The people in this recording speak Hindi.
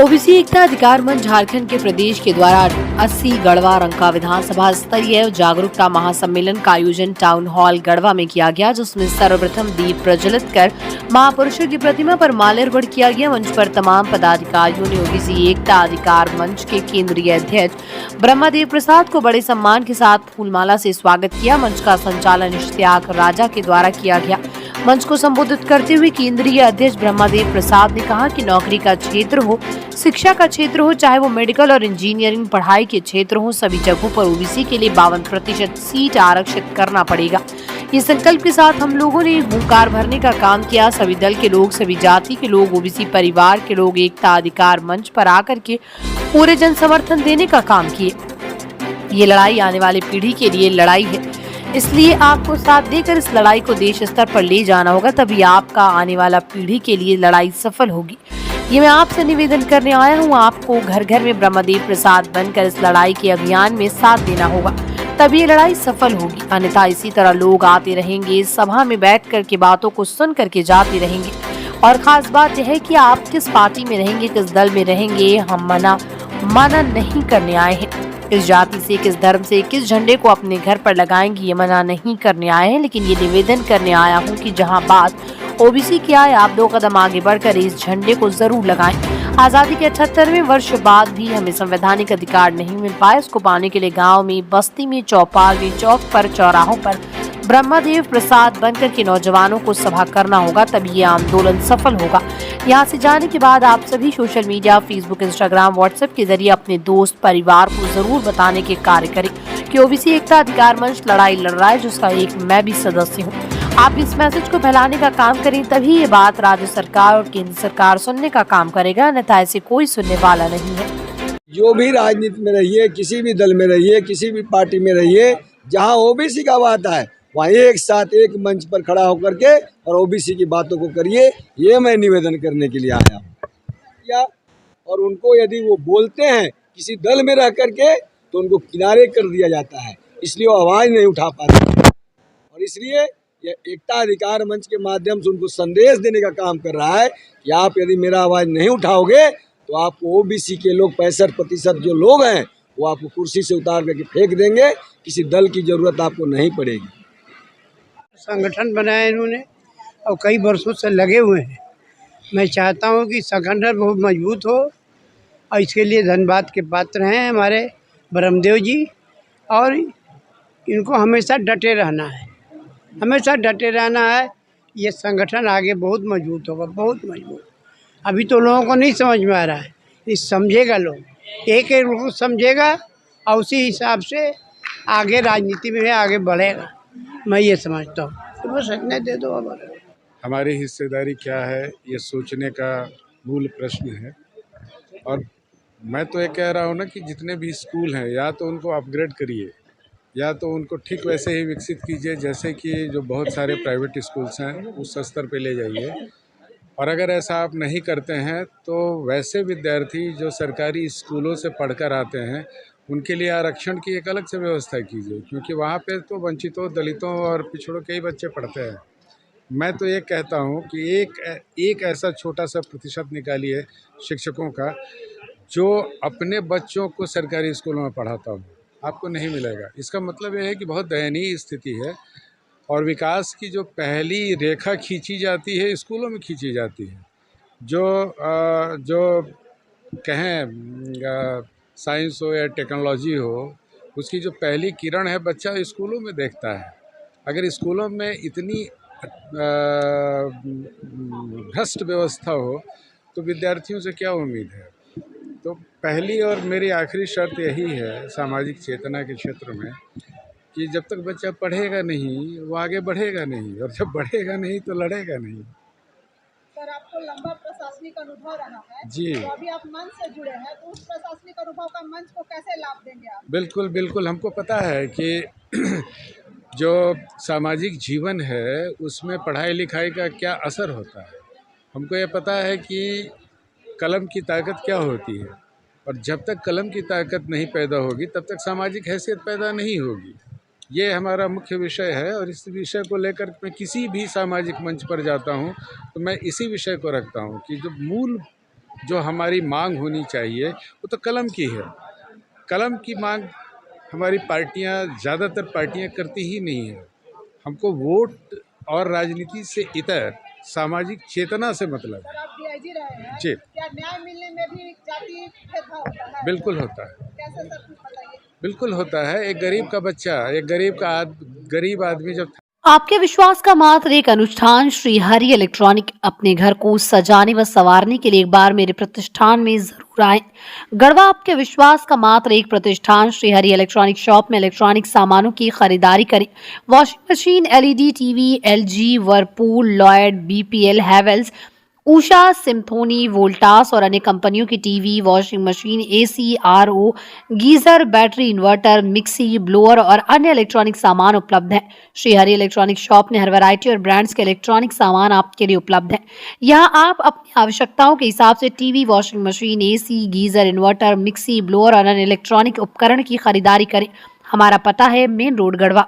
ओबीसी एकता अधिकार मंच झारखंड के प्रदेश के द्वारा 80 गढ़वा रंका विधानसभा स्तरीय जागरूकता महासम्मेलन का आयोजन टाउन हॉल गढ़वा में किया गया, जिसमें सर्वप्रथम दीप प्रज्वलित कर महापुरुषों की प्रतिमा पर माल्यार्पण किया गया। मंच पर तमाम पदाधिकारियों ने ओबीसी एकता अधिकार मंच के केंद्रीय अध्यक्ष ब्रह्मदेव प्रसाद को बड़े सम्मान के साथ फूलमाला से स्वागत किया। मंच का संचालन इश्तियाक राजा के द्वारा किया गया। मंच को संबोधित करते हुए केंद्रीय अध्यक्ष ब्रह्मदेव प्रसाद ने कहा कि नौकरी का क्षेत्र हो, शिक्षा का क्षेत्र हो, चाहे वो मेडिकल और इंजीनियरिंग पढ़ाई के क्षेत्र हो, सभी जगहों पर ओबीसी के लिए 52% सीट आरक्षित करना पड़ेगा। ये संकल्प के साथ हम लोगों ने हुंकार भरने का काम किया। सभी दल के लोग, सभी जाति के लोग, ओबीसी परिवार के लोग एकता अधिकार मंच पर आकर के पूरे जन समर्थन देने का काम किए। ये लड़ाई आने वाली पीढ़ी के लिए लड़ाई है, इसलिए आपको साथ देकर इस लड़ाई को देश स्तर पर ले जाना होगा, तभी आपका आने वाला पीढ़ी के लिए लड़ाई सफल होगी। ये मैं आपसे निवेदन करने आया हूँ। आपको घर घर में ब्रह्मदेव प्रसाद बनकर इस लड़ाई के अभियान में साथ देना होगा, तभी ये लड़ाई सफल होगी। अन्यथा इसी तरह लोग आते रहेंगे, सभा में बैठ कर के बातों को सुन करके जाते रहेंगे। और खास बात यह है कि आप किस पार्टी में रहेंगे, किस दल में रहेंगे, हम मना नहीं करने आए हैं। किस जाति से, किस धर्म से, किस झंडे को अपने घर पर लगाएंगे, ये मना नहीं करने आए हैं, लेकिन ये निवेदन करने आया हूँ कि जहाँ बात ओबीसी की आए, आप 2 कदम आगे बढ़कर इस झंडे को जरूर लगाएं। आजादी के 78वें वर्ष बाद भी हमें संवैधानिक अधिकार नहीं मिल पाए। इसको पाने के लिए गांव में, बस्ती में, चौपाल में, चौक पर, चौराहों पर ब्रह्मदेव प्रसाद बनकर के नौजवानों को सभा करना होगा, तभी ये आंदोलन सफल होगा। यहाँ से जाने के बाद आप सभी social media, Facebook, Instagram, WhatsApp के जरिए अपने दोस्त, परिवार को जरूर बताने के कार्य करें कि ओबीसी एकता अधिकार मंच लड़ाई लड़ रहा है, जिसका एक मैं भी सदस्य हूँ। आप इस मैसेज को फैलाने का काम करें, तभी ये बात राज्य सरकार और केंद्र सरकार सुनने का काम करेगा, अन्यथा ऐसे कोई सुनने वाला नहीं है। जो भी राजनीति में रहिए, किसी भी दल में रहिए, किसी भी पार्टी में रहिए, जहाँ ओबीसी का बात है वहाँ एक साथ एक मंच पर खड़ा होकर के और ओबीसी की बातों को करिए। ये मैं निवेदन करने के लिए आया हूँ। और उनको यदि वो बोलते हैं किसी दल में रह करके तो उनको किनारे कर दिया जाता है, इसलिए वो आवाज़ नहीं उठा पाते। और इसलिए यह एकता अधिकार मंच के माध्यम से उनको संदेश देने का काम कर रहा है कि आप यदि मेरा आवाज़ नहीं उठाओगे तो आपको ओबीसी के लोग 65% जो लोग हैं वो आपको कुर्सी से उतार करके फेंक देंगे। किसी दल की ज़रूरत आपको नहीं पड़ेगी। संगठन बनाया इन्होंने और कई वर्षों से लगे हुए हैं। मैं चाहता हूं कि संगठन बहुत मजबूत हो और इसके लिए धन्यवाद के पात्र हैं हमारे ब्रह्मदेव जी। और इनको हमेशा डटे रहना है, हमेशा डटे रहना है। ये संगठन आगे बहुत मजबूत होगा, बहुत मजबूत। अभी तो लोगों को नहीं समझ में आ रहा है, ये समझेगा लोग, एक एक लोग समझेगा और उसी हिसाब से आगे राजनीति में आगे बढ़ेगा। मैं ये समझता हूँ। तो बस इतने दे दो। हमारी हिस्सेदारी क्या है, ये सोचने का मूल प्रश्न है। और मैं तो ये कह रहा हूँ ना कि जितने भी स्कूल हैं, या तो उनको अपग्रेड करिए या तो उनको ठीक वैसे ही विकसित कीजिए जैसे कि जो बहुत सारे प्राइवेट स्कूल्स हैं उस स्तर पे ले जाइए। और अगर ऐसा आप नहीं करते हैं तो वैसे विद्यार्थी जो सरकारी स्कूलों से पढ़कर आते हैं उनके लिए आरक्षण की एक अलग से व्यवस्था कीजिए, क्योंकि वहाँ पे तो वंचितों, दलितों और पिछड़ों के ही बच्चे पढ़ते हैं। मैं तो ये कहता हूँ कि एक ऐसा छोटा सा प्रतिशत निकालिए शिक्षकों का जो अपने बच्चों को सरकारी स्कूलों में पढ़ाता हूँ, आपको नहीं मिलेगा। इसका मतलब ये है कि बहुत दयनीय स्थिति है और विकास की जो पहली रेखा खींची जाती है स्कूलों में खींची जाती है। जो कहें साइंस हो या टेक्नोलॉजी हो, उसकी जो पहली किरण है बच्चा स्कूलों में देखता है। अगर स्कूलों में इतनी भ्रष्ट व्यवस्था हो तो विद्यार्थियों से क्या उम्मीद है। तो पहली और मेरी आखिरी शर्त यही है सामाजिक चेतना के क्षेत्र में कि जब तक बच्चा पढ़ेगा नहीं वो आगे बढ़ेगा नहीं, और जब बढ़ेगा नहीं तो लड़ेगा नहीं। सर, आपको लंबा प्रशासनिक अनुभव रहा है जी, तो अभी आप मंच से जुड़े हैं, तो उस प्रशासनिक अनुभव का मंच को कैसे लाभ देंगे आप? बिल्कुल बिल्कुल, हमको पता है कि जो सामाजिक जीवन है उसमें पढ़ाई लिखाई का क्या असर होता है। हमको ये पता है कि कलम की ताकत क्या होती है, और जब तक कलम की ताकत नहीं पैदा होगी तब तक सामाजिक हैसियत पैदा नहीं होगी। ये हमारा मुख्य विषय है और इस विषय को लेकर मैं किसी भी सामाजिक मंच पर जाता हूँ तो मैं इसी विषय को रखता हूँ कि जो मूल जो हमारी मांग होनी चाहिए वो तो कलम की है। कलम की मांग हमारी पार्टियां, ज़्यादातर पार्टियां करती ही नहीं है। हमको वोट और राजनीति से इतर सामाजिक चेतना से मतलब है। सर, आप डीआईजी रहे हैं, जी। क्या न्याय मिलने में भी जाति भेदभाव होता है? बिल्कुल होता है, कैसे सर, कुछ बताइए। बिल्कुल होता है। एक गरीब का बच्चा, एक गरीब आदमी जब आपके विश्वास का मात्र एक अनुष्ठान श्री हरि इलेक्ट्रॉनिक अपने घर को सजाने व संवारने के लिए एक बार मेरे प्रतिष्ठान में जरूर आए। गढ़वा आपके विश्वास का मात्र एक प्रतिष्ठान श्री हरि इलेक्ट्रॉनिक शॉप में इलेक्ट्रॉनिक सामानों की खरीदारी करें। Washing machine, LED TV, LG, Whirlpool, Lloyd, BPL, Havells, Usha, Symphony, Voltas और अन्य कंपनियों की TV, washing machine, AC, RO, geyser, battery, inverter, mixie, blower और अन्य इलेक्ट्रॉनिक सामान उपलब्ध है। श्री हरि इलेक्ट्रॉनिक शॉप में हर वैरायटी और ब्रांड्स के इलेक्ट्रॉनिक सामान आपके लिए उपलब्ध है। यहाँ आप अपनी आवश्यकताओं के हिसाब से TV, washing machine, AC, geyser, inverter, mixie, blower और अन्य इलेक्ट्रॉनिक उपकरण की खरीदारी करें। हमारा पता है मेन रोड, गढ़वा।